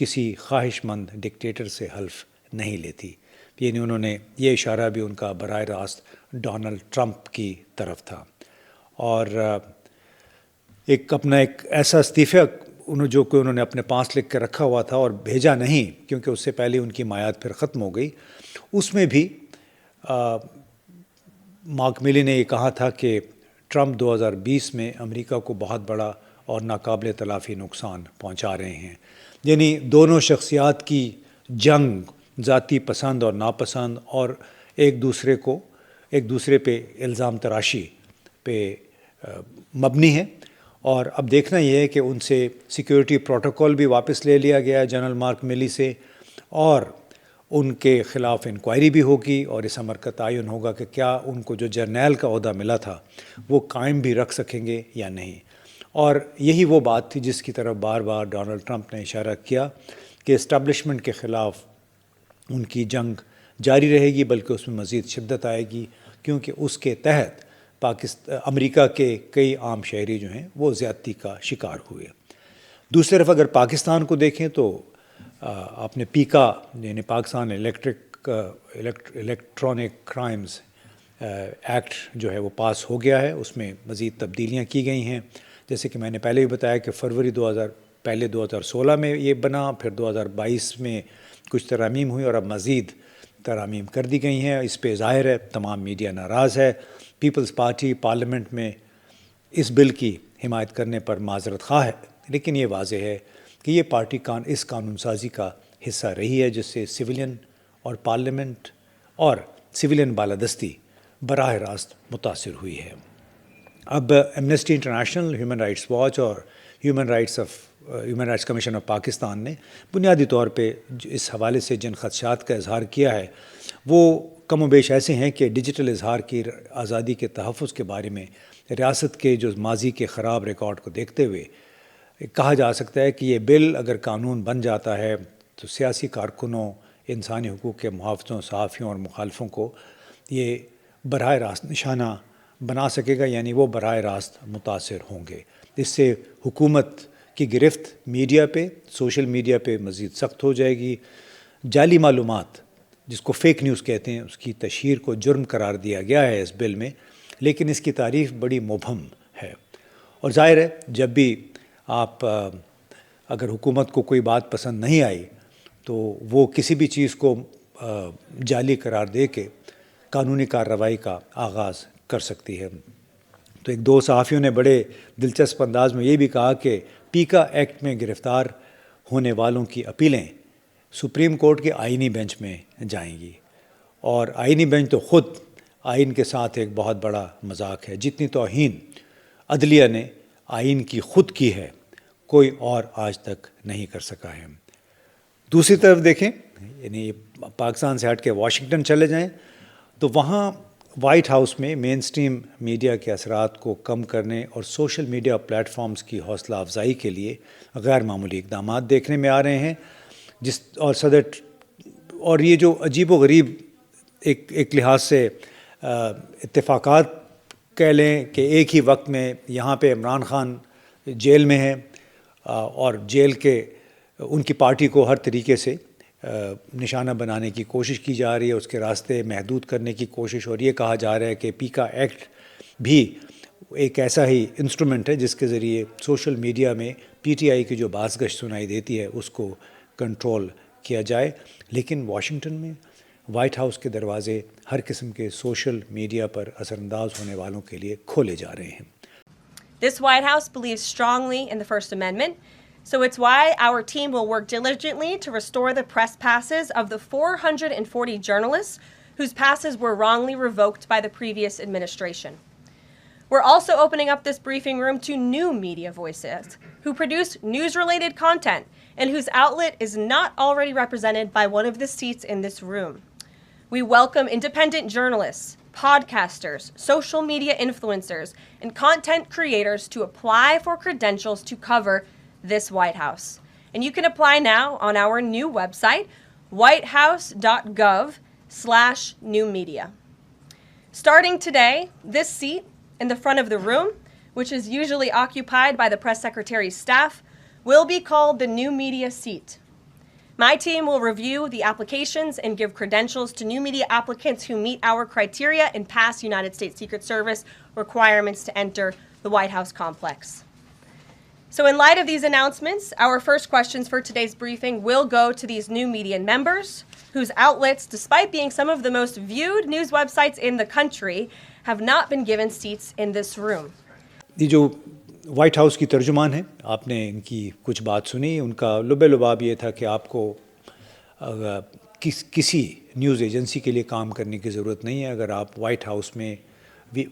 کسی خواہش مند ڈکٹیٹر سے حلف نہیں لیتی. یعنی انہوں نے یہ اشارہ بھی ان کا براہ راست ڈونلڈ ٹرمپ کی طرف تھا. اور ایک ایسا استعفیٰ جو کہ انہوں نے اپنے پاس لکھ کے رکھا ہوا تھا اور بھیجا نہیں کیونکہ اس سے پہلے ان کی میعاد پھر ختم ہو گئی، اس میں بھی مارک میلی نے یہ کہا تھا کہ ٹرمپ 2020 میں امریکہ کو بہت بڑا اور ناقابل تلافی نقصان پہنچا رہے ہیں. یعنی دونوں شخصیات کی جنگ ذاتی پسند اور ناپسند اور ایک دوسرے پہ الزام تراشی پہ مبنی ہے. اور اب دیکھنا یہ ہے کہ ان سے سیکیورٹی پروٹوکول بھی واپس لے لیا گیا جنرل مارک میلی سے، اور ان کے خلاف انکوائری بھی ہوگی اور اس امر کا تعین ہوگا کہ کیا ان کو جو جرنیل کا عہدہ ملا تھا وہ قائم بھی رکھ سکیں گے یا نہیں. اور یہی وہ بات تھی جس کی طرف بار بار ڈونلڈ ٹرمپ نے اشارہ کیا کہ اسٹیبلشمنٹ کے خلاف ان کی جنگ جاری رہے گی، بلکہ اس میں مزید شدت آئے گی، کیونکہ اس کے تحت امریکہ کے کئی عام شہری جو ہیں وہ زیادتی کا شکار ہوئے. دوسری طرف اگر پاکستان کو دیکھیں تو آپ نے پیکا یعنی پاکستان الیکٹرانک کرائمز ایکٹ جو ہے وہ پاس ہو گیا ہے. اس میں مزید تبدیلیاں کی گئی ہیں، جیسے کہ میں نے پہلے بھی بتایا کہ فروری 2016 میں یہ بنا، پھر 2022 میں کچھ ترامیم ہوئی اور اب مزید ترامیم کر دی گئی ہیں. اس پہ ظاہر ہے تمام میڈیا ناراض ہے. پیپلز پارٹی پارلیمنٹ میں اس بل کی حمایت کرنے پر معذرت خواہ ہے، لیکن یہ واضح ہے کہ یہ پارٹی اس قانون سازی کا حصہ رہی ہے جس سے سویلین اور پارلیمنٹ اور سویلین بالادستی براہ راست متاثر ہوئی ہے. اب Amnesty International, Human Rights Watch اور Human Rights Commission of Pakistan نے بنیادی طور پہ اس حوالے سے جن خدشات کا اظہار کیا ہے وہ کم و بیش ایسے ہیں کہ ڈیجیٹل اظہار کی آزادی کے تحفظ کے بارے میں ریاست کے جو ماضی کے خراب ریکارڈ کو دیکھتے ہوئے کہا جا سکتا ہے کہ یہ بل اگر قانون بن جاتا ہے تو سیاسی کارکنوں، انسانی حقوق کے محافظوں، صحافیوں اور مخالفوں کو یہ براہ راست نشانہ بنا سکے گا، یعنی وہ براہ راست متاثر ہوں گے. اس سے حکومت کی گرفت میڈیا پہ، سوشل میڈیا پہ مزید سخت ہو جائے گی. جعلی معلومات جس کو فیک نیوز کہتے ہیں، اس کی تشہیر کو جرم قرار دیا گیا ہے اس بل میں، لیکن اس کی تعریف بڑی مبہم ہے. اور ظاہر ہے جب بھی آپ اگر حکومت کو کوئی بات پسند نہیں آئی تو وہ کسی بھی چیز کو جعلی قرار دے کے قانونی کارروائی کا آغاز کر سکتی ہے. تو ایک دو صحافیوں نے بڑے دلچسپ انداز میں یہ بھی کہا کہ پیکا ایکٹ میں گرفتار ہونے والوں کی اپیلیں سپریم کورٹ کے آئینی بینچ میں جائیں گی، اور آئینی بینچ تو خود آئین کے ساتھ ایک بہت بڑا مذاق ہے. جتنی توہین عدلیہ نے آئین کی خود کی ہے کوئی اور آج تک نہیں کر سکا ہے. دوسری طرف دیکھیں، یعنی پاکستان سے ہٹ کے واشنگٹن چلے جائیں تو وہاں وائٹ ہاؤس میں مین سٹریم میڈیا کے اثرات کو کم کرنے اور سوشل میڈیا پلیٹ فارمز کی حوصلہ افزائی کے لیے غیر معمولی اقدامات دیکھنے میں آ رہے ہیں. اور یہ جو عجیب و غریب ایک لحاظ سے اتفاقات کہہ لیں کہ ایک ہی وقت میں یہاں پہ عمران خان جیل میں ہیں اور جیل کے ان کی پارٹی کو ہر طریقے سے نشانہ بنانے کی کوشش کی جا رہی ہے، اس کے راستے محدود کرنے کی کوشش، اور یہ کہا جا رہا ہے کہ پیکا ایکٹ بھی ایک ایسا ہی انسٹرومنٹ ہے جس کے ذریعے سوشل میڈیا میں پی ٹی آئی کی جو باز گشت سنائی دیتی ہے اس کو کنٹرول کیا جائے. لیکن واشنگٹن میں وائٹ ہاؤس کے دروازے ہر قسم کے سوشل میڈیا پر اثر انداز ہونے والوں کے لیے کھولے جا رہے ہیں. This White House believes strongly in the First Amendment, so it's why our team will work diligently to restore the press passes of the 440 journalists whose passes were wrongly revoked by the previous administration. We're also opening up this briefing room to new media voices who produce news-related content and whose outlet is not already represented by one of the seats in this room. We welcome independent journalists, podcasters, social media influencers, and content creators to apply for credentials to cover this White House. And you can apply now on our new website, whitehouse.gov/newmedia. Starting today, this seat in the front of the room, which is usually occupied by the press secretary's staff, will be called the new media seat. My team will review the applications and give credentials to new media applicants who meet our criteria and pass United States Secret Service requirements to enter the White House complex. So in light of these announcements, our first questions for today's briefing will go to these new media members whose outlets, despite being some of the most viewed news websites in the country, have not been given seats in this room. یہ جو white house کی ترجمان ہیں، آپ نے ان کی کچھ بات سنی. ان کا لب لباب یہ تھا کہ آپ کو کسی نیوز ایجنسی کے لیے کام کرنے کی ضرورت نہیں ہے. اگر آپ وائٹ ہاؤس میں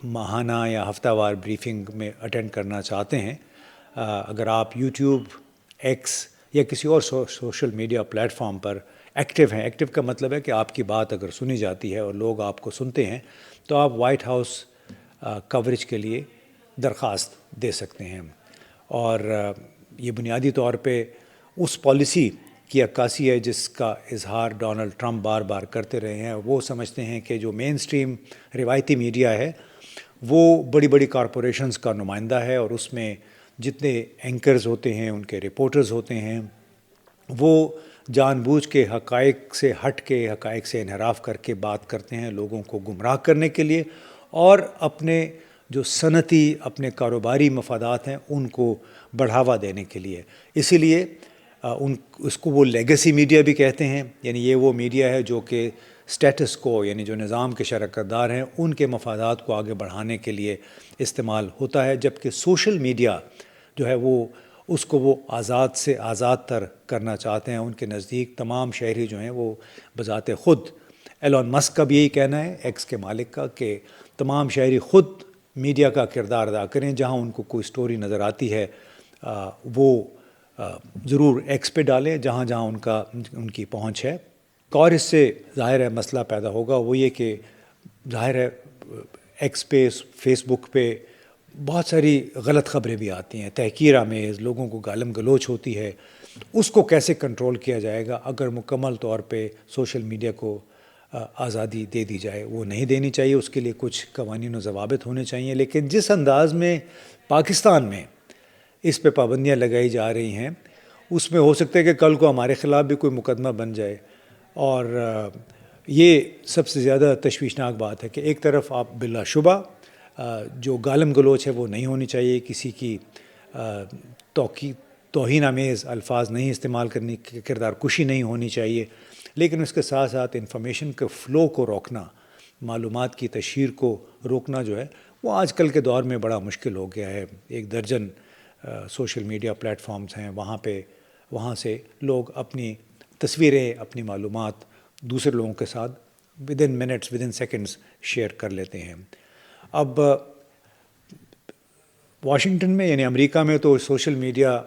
ماہانہ یا ہفتہ وار بریفنگ میں اٹینڈ کرنا چاہتے ہیں، اگر آپ یوٹیوب، ایکس یا کسی اور سوشل میڈیا پلیٹ فارم پر ایکٹیو ہیں، ایکٹیو کا مطلب ہے کہ آپ کی بات اگر سنی جاتی ہے اور لوگ آپ کو سنتے ہیں، تو آپ وائٹ ہاؤس کوریج کے لیے درخواست دے سکتے ہیں. اور یہ بنیادی طور پہ اس پالیسی کی عکاسی ہے جس کا اظہار ڈونلڈ ٹرمپ بار بار کرتے رہے ہیں. وہ سمجھتے ہیں کہ جو مین اسٹریم روایتی میڈیا ہے وہ بڑی بڑی کارپوریشنز کا نمائندہ ہے، اور اس میں جتنے اینکرز ہوتے ہیں، ان کے رپورٹرز ہوتے ہیں، وہ جان بوجھ کے حقائق سے ہٹ کے، حقائق سے انحراف کر کے بات کرتے ہیں لوگوں کو گمراہ کرنے کے لیے اور اپنے جو صنعتی، اپنے کاروباری مفادات ہیں ان کو بڑھاوا دینے کے لیے. اسی لیے اس کو وہ لیگیسی میڈیا بھی کہتے ہیں. یعنی یہ وہ میڈیا ہے جو کہ اسٹیٹس کو، یعنی جو نظام کے شراکت دار ہیں ان کے مفادات کو آگے بڑھانے کے لیے استعمال ہوتا ہے، جبکہ سوشل میڈیا جو ہے اس کو وہ آزاد سے آزاد تر کرنا چاہتے ہیں. ان کے نزدیک تمام شہری جو ہیں وہ بذات خود، ایلون مسک کا بھی یہی کہنا ہے، ایکس کے مالک کا، کہ تمام شہری خود میڈیا کا کردار ادا کریں. جہاں ان کو کوئی سٹوری نظر آتی ہے وہ ضرور ایکس پہ ڈالیں جہاں جہاں ان کی پہنچ ہے. اور اس سے ظاہر ہے مسئلہ پیدا ہوگا، وہ یہ کہ ظاہر ہے ایکس پہ، فیس بک پہ بہت ساری غلط خبریں بھی آتی ہیں، تحقیر آمیز، لوگوں کو گالم گلوچ ہوتی ہے. اس کو کیسے کنٹرول کیا جائے گا اگر مکمل طور پہ سوشل میڈیا کو آزادی دے دی جائے؟ وہ نہیں دینی چاہیے، اس کے لیے کچھ قوانین و ضوابط ہونے چاہیے. لیکن جس انداز میں پاکستان میں اس پہ پابندیاں لگائی جا رہی ہیں، اس میں ہو سکتا ہے کہ کل کو ہمارے خلاف بھی کوئی مقدمہ بن جائے. اور یہ سب سے زیادہ تشویشناک بات ہے کہ ایک طرف آپ بلا شبہ جو گالم گلوچ ہے وہ نہیں ہونی چاہیے، کسی کی توہین آمیز الفاظ نہیں استعمال کرنی، کردار کشی نہیں ہونی چاہیے. لیکن اس کے ساتھ ساتھ انفارمیشن کے فلو کو روکنا، معلومات کی تشہیر کو روکنا جو ہے وہ آج کل کے دور میں بڑا مشکل ہو گیا ہے. 1 درجن سوشل میڈیا پلیٹ فارمز ہیں، وہاں سے لوگ اپنی تصویریں، اپنی معلومات دوسرے لوگوں کے ساتھ ودن منٹس، ودن سیکنڈز شیئر کر لیتے ہیں. اب واشنگٹن میں، یعنی امریکہ میں تو سوشل میڈیا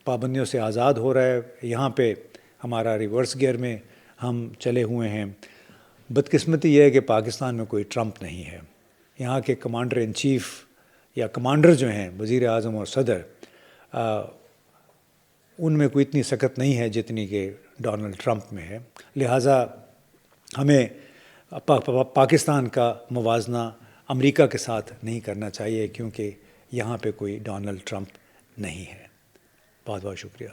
پابندیوں سے آزاد ہو رہا ہے. یہاں پہ ہمارا ریورس گیئر میں ہم چلے ہوئے ہیں. بدقسمتی یہ ہے کہ پاکستان میں کوئی ٹرمپ نہیں ہے. یہاں کے کمانڈر ان چیف یا کمانڈر جو ہیں، وزیر اعظم اور صدر، ان میں کوئی اتنی سخت نہیں ہے جتنی کہ ڈونلڈ ٹرمپ میں ہے. لہٰذا ہمیں پاکستان کا موازنہ امریکہ کے ساتھ نہیں کرنا چاہیے، کیونکہ یہاں پہ کوئی ڈونلڈ ٹرمپ نہیں ہے. بہت بہت شکریہ.